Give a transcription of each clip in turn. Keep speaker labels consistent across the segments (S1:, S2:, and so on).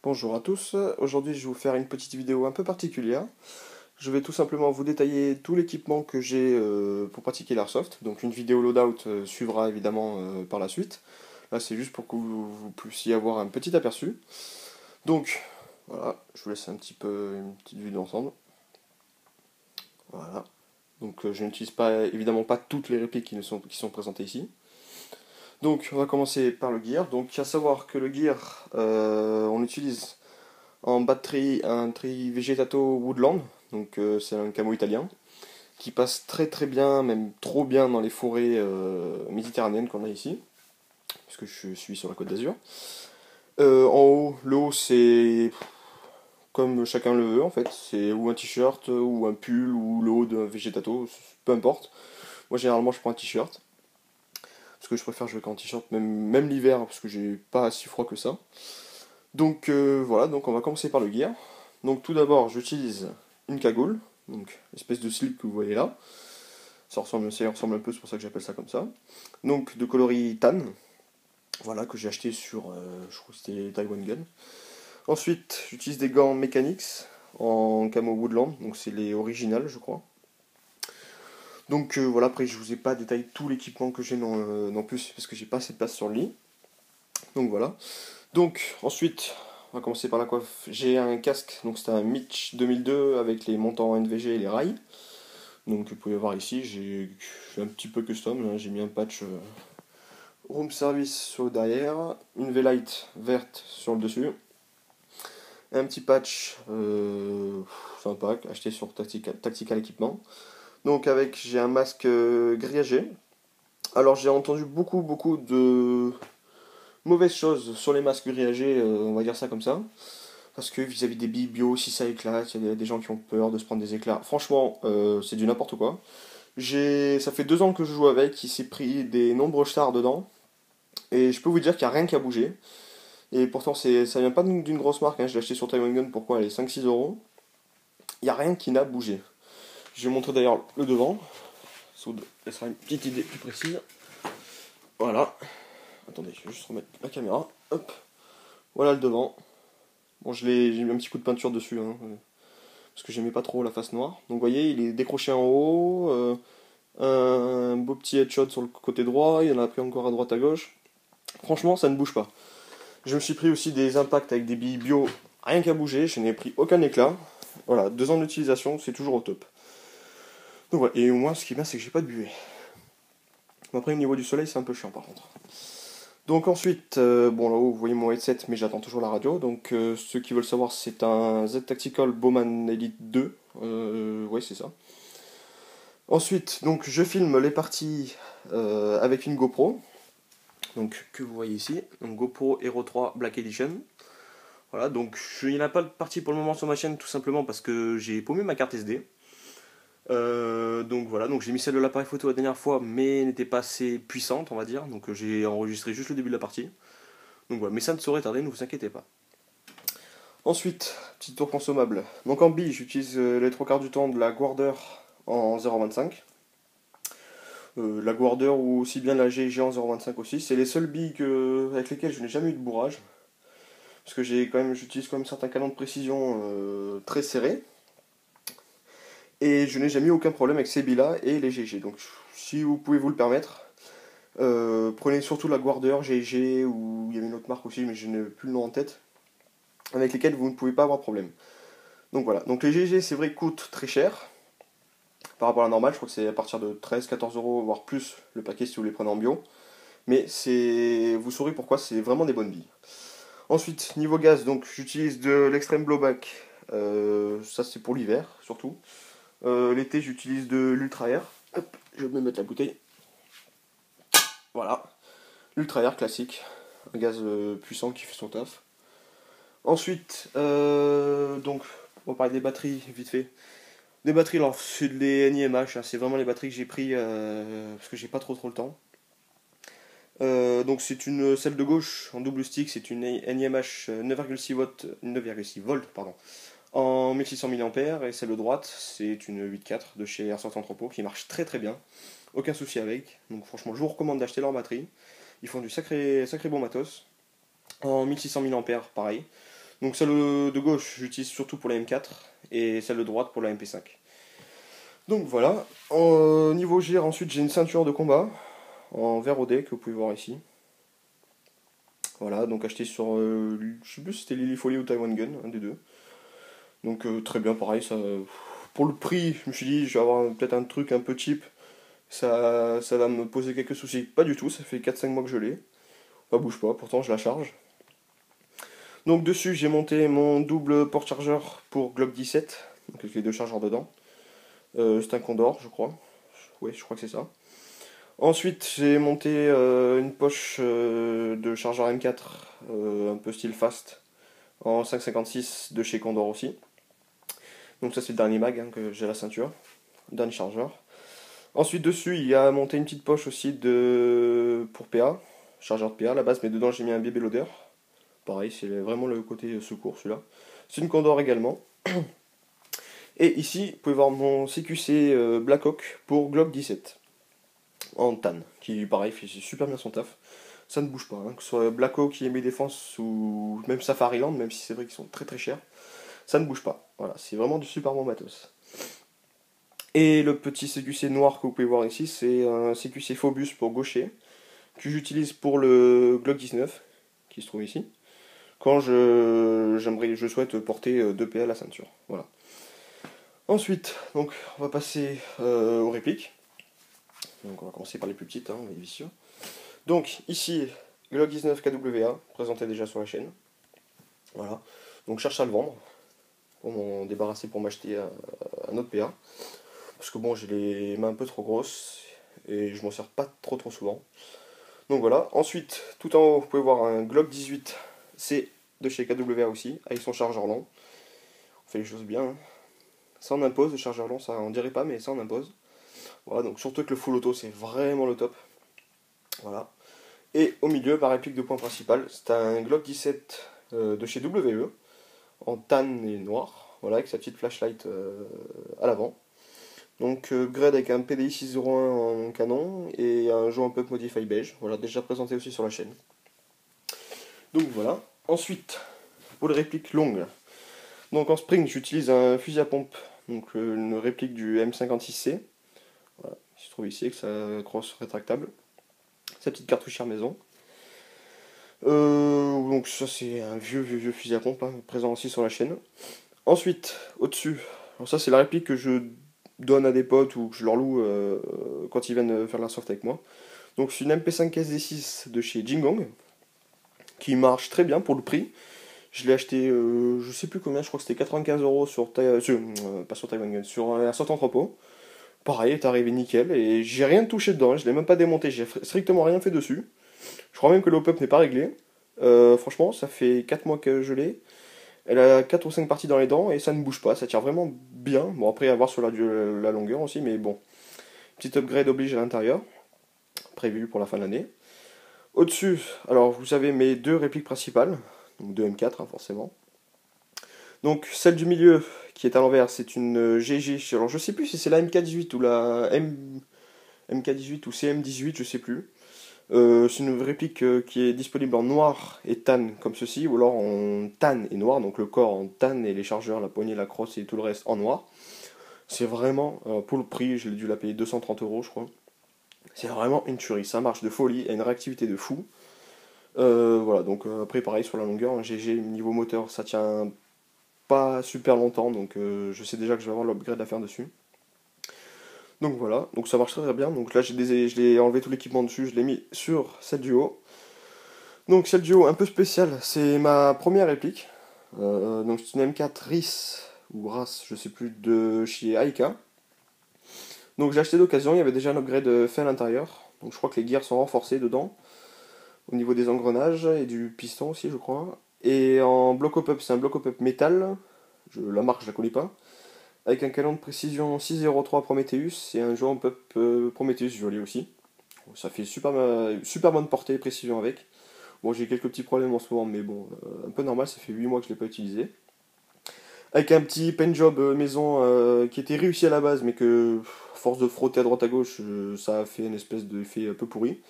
S1: Bonjour à tous, aujourd'hui je vais vous faire une petite vidéo un peu particulière. Je vais tout simplement vous détailler tout l'équipement que j'ai pour pratiquer l'airsoft. Donc une vidéo loadout suivra évidemment par la suite. Là c'est juste pour que vous puissiez avoir un petit aperçu. Donc voilà, je vous laisse un petit peu une petite vue d'ensemble. Voilà. Donc je n'utilise pas évidemment pas toutes les répliques qui sont présentées ici. Donc on va commencer par le gear. Donc à savoir que le gear on utilise en batterie un tri Vegetato Woodland, donc c'est un camo italien, qui passe très très bien, même trop bien dans les forêts méditerranéennes qu'on a ici, puisque je suis sur la Côte d'Azur. En haut, le haut c'est comme chacun le veut en fait, c'est ou un t-shirt, ou un pull, ou le haut d'un Vegetato, peu importe. Moi généralement je prends un t-shirt, parce que je préfère jouer qu'en t-shirt, même l'hiver, parce que j'ai pas si froid que ça. Donc voilà, donc on va commencer par le gear. Donc tout d'abord, j'utilise une cagoule, donc espèce de slip que vous voyez là. Ça ressemble un peu, c'est pour ça que j'appelle ça comme ça. Donc de coloris tan, voilà, que j'ai acheté sur, je crois que c'était Taiwan Gun. Ensuite, j'utilise des gants Mechanics en camo Woodland, donc c'est les originales, je crois. Donc voilà, après je vous ai pas détaillé tout l'équipement que j'ai non plus, parce que j'ai pas assez de place sur le lit. Donc voilà. Donc ensuite, on va commencer par la coiffe. J'ai un casque, donc c'est un Mitch 2002 avec les montants NVG et les rails. Donc vous pouvez voir ici, je suis un petit peu custom, hein. J'ai mis un patch room service sur le derrière, une V-Light verte sur le dessus, et un petit patch sympa acheté sur Tactical Equipment. Donc avec, j'ai un masque grillagé. Alors j'ai entendu beaucoup de mauvaises choses sur les masques grillagés, on va dire ça comme ça. Parce que vis-à-vis des billes bio, si ça éclate, il y a des gens qui ont peur de se prendre des éclats. Franchement, c'est du n'importe quoi. Ça fait 2 ans que je joue avec, il s'est pris des nombreux stars dedans. Et je peux vous dire qu'il n'y a rien qui a bougé. Et pourtant, ça vient pas d'une grosse marque, hein. Je l'ai acheté sur Taiwan Gun, pourquoi elle est 5-6 euros. Il n'y a rien qui n'a bougé. Je vais vous montrer d'ailleurs le devant. Ça vous laissera une petite idée plus précise. Voilà. Attendez, je vais juste remettre la caméra. Hop. Voilà le devant. Bon, j'ai mis un petit coup de peinture dessus, hein, parce que j'aimais pas trop la face noire. Donc vous voyez, il est décroché en haut, un beau petit headshot sur le côté droit, il y en a pris encore à droite à gauche. Franchement, ça ne bouge pas. Je me suis pris aussi des impacts avec des billes bio, rien qu'à bouger, je n'ai pris aucun éclat. Voilà, 2 ans d'utilisation, c'est toujours au top. Donc voilà, et au moins ce qui est bien, c'est que j'ai pas de buée. Bon, après, au niveau du soleil, c'est un peu chiant par contre. Donc ensuite, bon là-haut, vous voyez mon headset, mais j'attends toujours la radio. Donc ceux qui veulent savoir, c'est un Z-Tactical Bowman Elite 2. Ouais, c'est ça. Ensuite, donc je filme les parties avec une GoPro, donc que vous voyez ici, donc GoPro Hero 3 Black Edition. Voilà, donc il n'y en a pas de partie pour le moment sur ma chaîne, tout simplement parce que j'ai paumé ma carte SD. Donc voilà, donc j'ai mis celle de l'appareil photo la dernière fois, mais n'était pas assez puissante, on va dire. Donc j'ai enregistré juste le début de la partie. Donc voilà, mais ça ne saurait tarder, ne vous inquiétez pas. Ensuite, petit tour consommable. Donc en bille, j'utilise les 3 quarts du temps de la Guarder en 0,25. La Guarder ou aussi bien la GG en 0,25 aussi. C'est les seules billes avec lesquelles je n'ai jamais eu de bourrage. Parce que j'utilise quand même certains canons de précision très serrés. Et je n'ai jamais eu aucun problème avec ces billes-là et les GG. Donc si vous pouvez vous le permettre, prenez surtout la Guarder, GG, ou il y avait une autre marque aussi, mais je n'ai plus le nom en tête, avec lesquelles vous ne pouvez pas avoir de problème. Donc voilà, donc les GG c'est vrai coûtent très cher par rapport à la normale, je crois que c'est à partir de 13-14 euros, voire plus le paquet si vous les prenez en bio. Mais vous saurez pourquoi, c'est vraiment des bonnes billes. Ensuite, niveau gaz, donc j'utilise de l'extrême blowback, ça c'est pour l'hiver surtout. L'été j'utilise de l'ultra air. Hop, je vais me mettre la bouteille. Voilà, l'ultra air classique, un gaz puissant qui fait son taf. Ensuite, donc on va parler des batteries vite fait. Des batteries, alors c'est les NIMH, hein, c'est vraiment les batteries que j'ai pris parce que j'ai pas trop le temps. Donc c'est celle de gauche en double stick, c'est une NIMH 9,6 volts pardon, en 1600 mAh, et celle de droite c'est une 8.4 de chez Airsoft Entrepôt qui marche très très bien, aucun souci avec. Donc franchement je vous recommande d'acheter leur batterie, ils font du sacré bon matos. En 1600 mAh pareil, Donc celle de gauche, j'utilise surtout pour la M4 et celle de droite pour la MP5. Donc voilà. Niveau gear, ensuite j'ai une ceinture de combat en verre OD que vous pouvez voir ici. Voilà, donc acheté sur, je sais plus si c'était Lily Folly ou Taiwan Gun, un des deux. Donc très bien, pareil, ça, pour le prix, je me suis dit, je vais avoir peut-être un truc un peu cheap, ça va me poser quelques soucis. Pas du tout, ça fait 4-5 mois que je l'ai. Ça bouge pas, pourtant je la charge. Donc dessus, j'ai monté mon double porte-chargeur pour Glock 17, donc avec les deux chargeurs dedans. C'est un Condor, je crois. Oui, je crois que c'est ça. Ensuite, j'ai monté une poche de chargeur M4, un peu style fast, en 5,56 de chez Condor aussi. Donc ça c'est le dernier mag hein, que j'ai à la ceinture, dernier chargeur. Ensuite dessus il y a monté une petite poche aussi pour PA, chargeur de PA à la base, mais dedans j'ai mis un bébé loader. Pareil, c'est vraiment le côté secours celui-là. C'est une Condor également. Et ici, vous pouvez voir mon CQC Blackhawk pour Glock 17 en tan, qui pareil fait super bien son taf. Ça ne bouge pas, hein, que ce soit Blackhawk qui émet défense ou même Safariland, même si c'est vrai qu'ils sont très très chers, ça ne bouge pas. Voilà, c'est vraiment du super bon matos. Et le petit CQC noir que vous pouvez voir ici, c'est un CQC Phobus pour gaucher, que j'utilise pour le Glock 19, qui se trouve ici, quand je souhaite porter 2 PA à la ceinture. Voilà. Ensuite, donc, on va passer aux répliques. Donc on va commencer par les plus petites, hein, les vicieux. Donc ici, Glock 19 KWA, présenté déjà sur la chaîne. Voilà. Donc je cherche à le vendre, pour m'en débarrasser, pour m'acheter un autre PA. Parce que bon, j'ai les mains un peu trop grosses et je m'en sers pas trop souvent. Donc voilà. Ensuite, tout en haut, vous pouvez voir un Glock 18 C de chez KWA aussi, avec son chargeur long. On fait les choses bien. Hein. Ça en impose, le chargeur long, ça on dirait pas, mais ça en impose. Voilà, donc surtout que le full auto, c'est vraiment le top. Voilà. Et au milieu, ma réplique de point principal, c'est un Glock 17 de chez WE, en tan et noir, voilà, avec sa petite flashlight à l'avant. Donc grade avec un PDI 601 en canon et un jump up modify beige, voilà, déjà présenté aussi sur la chaîne. Donc voilà. Ensuite, pour les répliques longues, donc en spring, j'utilise un fusil à pompe, donc une réplique du M56C, voilà, qui se trouve ici avec sa crosse rétractable, sa petite cartouchière maison. Donc ça c'est un vieux fusil à pompe, hein, présent aussi sur la chaîne. Ensuite, au-dessus, alors ça c'est la réplique que je donne à des potes ou que je leur loue quand ils viennent faire l'airsoft avec moi. Donc c'est une MP5 SD6 de chez Jingong, qui marche très bien pour le prix. Je l'ai acheté, je sais plus combien, je crois que c'était 95 € pas sur Taiwan Gun, sur Airsoft Entrepôt. Pareil, est arrivé nickel et j'ai rien touché dedans, je l'ai même pas démonté, j'ai strictement rien fait dessus. Je crois même que l'op-up n'est pas réglé. Franchement, ça fait 4 mois que je l'ai. Elle a 4 ou 5 parties dans les dents et ça ne bouge pas, ça tire vraiment bien. Bon, après, à voir sur la longueur aussi, mais bon. Petit upgrade oblige à l'intérieur, prévu pour la fin de l'année. Au-dessus, alors vous avez mes deux répliques principales, donc deux M4 hein, forcément. Donc celle du milieu qui est à l'envers, c'est une GG. Alors je sais plus si c'est la MK18 ou la MK18 ou CM18, je sais plus. C'est une réplique qui est disponible en noir et tan comme ceci, ou alors en tan et noir, donc le corps en tan et les chargeurs, la poignée, la crosse et tout le reste en noir. C'est vraiment, pour le prix, j'ai dû la payer 230 € je crois. C'est vraiment une tuerie, ça marche de folie, a une réactivité de fou. Voilà, donc après pareil sur la longueur, un GG niveau moteur, ça tient pas super longtemps, donc je sais déjà que je vais avoir l'upgrade à faire dessus. Donc voilà, donc ça marche très bien. Donc là je l'ai enlevé tout l'équipement dessus, je l'ai mis sur celle du haut. Donc celle du haut un peu spéciale, c'est ma première réplique. Donc c'est une M4 RIS ou RAS, je sais plus, de chez Aika. Donc j'ai acheté d'occasion, il y avait déjà un upgrade fait à l'intérieur. Donc je crois que les gears sont renforcés dedans, au niveau des engrenages et du piston aussi je crois. Et en bloc up, c'est un bloc up métal, la marque je la connais pas. Avec un canon de précision 603 Prometheus et un jump up Prometheus joli aussi. Ça fait super bonne portée et précision avec. Bon, j'ai quelques petits problèmes en ce moment, mais bon, un peu normal, ça fait 8 mois que je ne l'ai pas utilisé. Avec un petit paint job maison qui était réussi à la base, mais que, force de frotter à droite à gauche, ça a fait une espèce d'effet un peu pourri.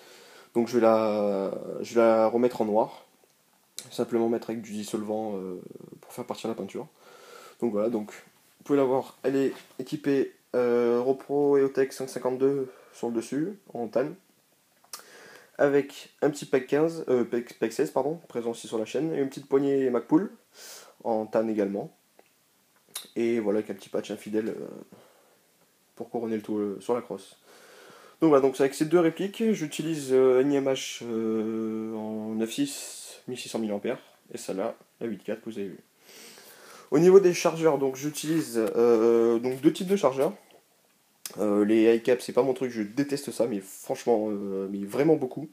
S1: Donc je vais la remettre en noir. simplement mettre avec du dissolvant pour faire partir la peinture. Donc voilà, donc vous pouvez la voir, elle est équipée Repro EOTech 552 sur le dessus, en tanne, avec un petit PEC 15, PEC 16 pardon, présent aussi sur la chaîne, et une petite poignée MacPool, en tanne également. Et voilà, avec un petit patch infidèle pour couronner le tout sur la crosse. Donc voilà, donc avec ces deux répliques, j'utilise une IMH en 9.6 1600 mAh, et celle-là, la 8.4 que vous avez vu. Au niveau des chargeurs, donc j'utilise donc deux types de chargeurs. Les iCap, c'est pas mon truc, je déteste ça, mais franchement, mais vraiment beaucoup.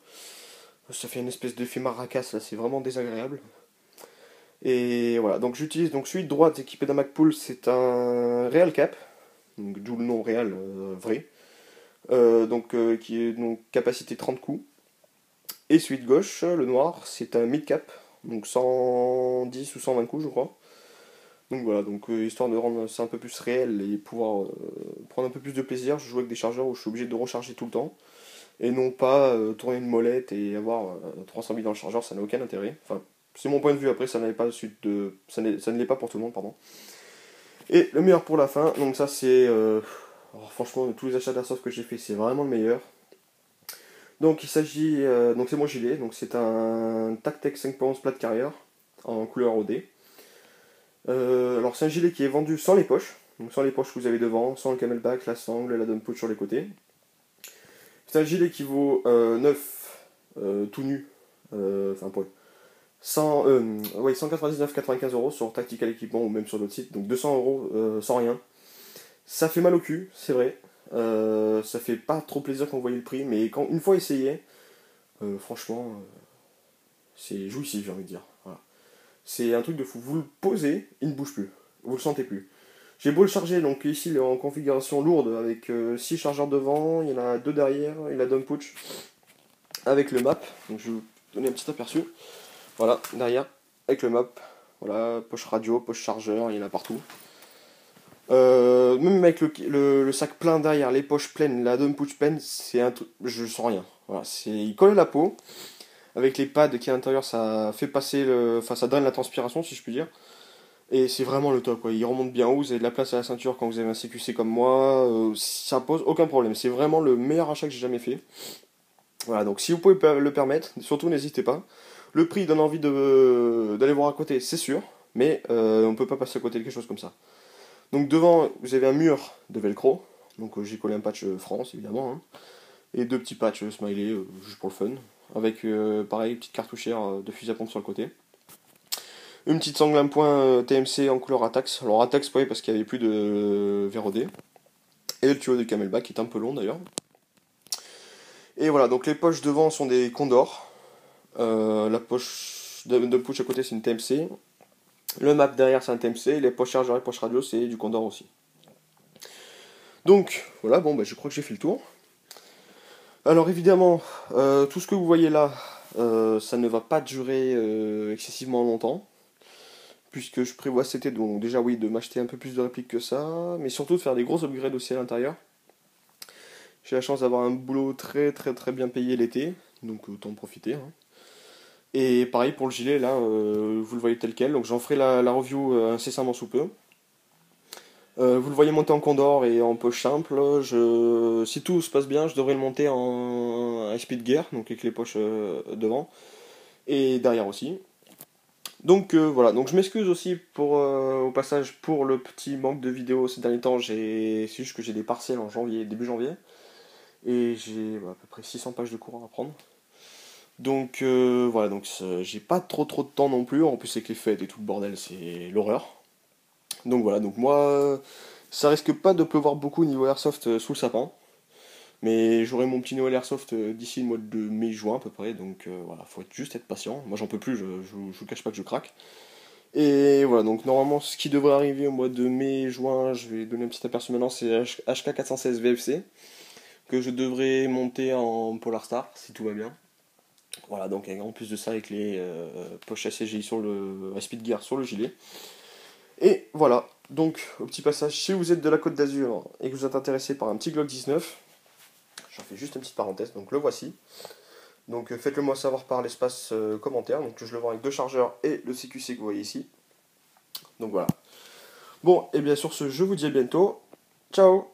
S1: Ça fait une espèce d'effet maracas, là, c'est vraiment désagréable. Et voilà, donc j'utilise donc celui de droite équipé d'un MacPool, c'est un Real Cap, donc d'où le nom Real vrai, qui est donc capacité 30 coups. Et celui de gauche, le noir, c'est un Mid Cap, donc 110 ou 120 coups, je crois. Donc voilà, donc histoire de rendre ça un peu plus réel et pouvoir prendre un peu plus de plaisir, je joue avec des chargeurs où je suis obligé de recharger tout le temps. Et non pas tourner une molette et avoir 300 000 dans le chargeur, ça n'a aucun intérêt. Enfin, c'est mon point de vue, après ça, pas suite de... ça ne l'est pas pour tout le monde, pardon. Et le meilleur pour la fin, donc ça c'est... franchement, tous les achats d'Airsoft que j'ai fait, c'est vraiment le meilleur. Donc il s'agit... donc c'est mon gilet, donc c'est un Tactec 5.11 plate carrière en couleur OD. Alors c'est un gilet qui est vendu sans les poches, donc sans les poches que vous avez devant, sans le camelback, la sangle, la dump pouch sur les côtés. C'est un gilet qui vaut 9 tout nu, enfin pour 199,95 € sur Tactical Equipment ou même sur d'autres sites, donc 200 € sans rien. Ça fait mal au cul, c'est vrai. Ça fait pas trop plaisir quand vous voyez le prix, mais quand une fois essayé, franchement, c'est jouissif, j'ai envie de dire. Voilà. C'est un truc de fou. Vous le posez, il ne bouge plus. Vous le sentez plus. J'ai beau le charger, donc ici il est en configuration lourde avec 6 chargeurs devant, il y en a 2 derrière et la dump pouch avec le map. Donc je vais vous donner un petit aperçu. Voilà, derrière, avec le map. Voilà, poche radio, poche chargeur, il y en a partout. Même avec le sac plein derrière, les poches pleines, la dump pouch pleine, c'est un truc, je sens rien. Voilà, il colle à la peau. Avec les pads qui est à l'intérieur, ça fait passer enfin ça draine la transpiration si je puis dire. Et c'est vraiment le top, quoi. Il remonte bien haut, vous avez de la place à la ceinture quand vous avez un CQC comme moi, ça pose aucun problème. C'est vraiment le meilleur achat que j'ai jamais fait. Voilà, donc si vous pouvez le permettre, surtout n'hésitez pas. Le prix donne envie d'aller voir à côté, c'est sûr, mais on ne peut pas passer à côté de quelque chose comme ça. Donc devant, vous avez un mur de velcro, donc j'ai collé un patch France évidemment, hein, et deux petits patchs smiley, juste pour le fun, avec pareil, une petite cartouchière de fusil à pompe sur le côté. Une petite sangle à point TMC en couleur Atax. Alors Atax, oui, parce qu'il n'y avait plus de VROD. Et le tuyau de camelback qui est un peu long d'ailleurs. Et voilà, donc les poches devant sont des Condor. La poche de push à côté c'est une TMC. Le map derrière c'est un TMC. Les poches chargeur et poches radio c'est du Condor aussi. Donc voilà, bon bah je crois que j'ai fait le tour. Alors évidemment, tout ce que vous voyez là, ça ne va pas durer excessivement longtemps. Puisque je prévois cet été, donc déjà oui, de m'acheter un peu plus de répliques que ça, mais surtout de faire des gros upgrades aussi à l'intérieur. J'ai la chance d'avoir un boulot très très très bien payé l'été, donc autant en profiter. Hein. Et pareil pour le gilet, là, vous le voyez tel quel, donc j'en ferai la review incessamment sous peu. Vous le voyez monter en Condor et en poche simple. Si tout se passe bien, je devrais le monter en speed gear, donc avec les poches devant, et derrière aussi. Donc voilà, donc je m'excuse aussi au passage pour le petit manque de vidéos ces derniers temps. C'est juste que j'ai des partiels en janvier, début janvier, et j'ai à peu près 600 pages de cours à apprendre. Donc voilà, donc j'ai pas trop de temps non plus. En plus avec les fêtes et tout le bordel, c'est l'horreur. Donc voilà, donc moi, ça risque pas de pleuvoir beaucoup niveau airsoft sous le sapin. Mais j'aurai mon petit Noël Airsoft d'ici le mois de mai-juin à peu près, donc voilà, faut juste être patient. Moi j'en peux plus, je vous cache pas que je craque. Et voilà, donc normalement ce qui devrait arriver au mois de mai-juin, je vais donner un petit aperçu maintenant, c'est HK416 VFC, que je devrais monter en Polar Star, si tout va bien. Voilà, donc en plus de ça avec les poches ACGI sur le Speed Gear sur le gilet. Et voilà, donc au petit passage, si vous êtes de la Côte d'Azur et que vous êtes intéressé par un petit Glock 19, j'en fais juste une petite parenthèse, donc le voici. Donc faites-le moi savoir par l'espace commentaire. Donc je le vends avec 2 chargeurs et le CQC que vous voyez ici. Donc voilà. Bon, et bien sur ce, je vous dis à bientôt. Ciao!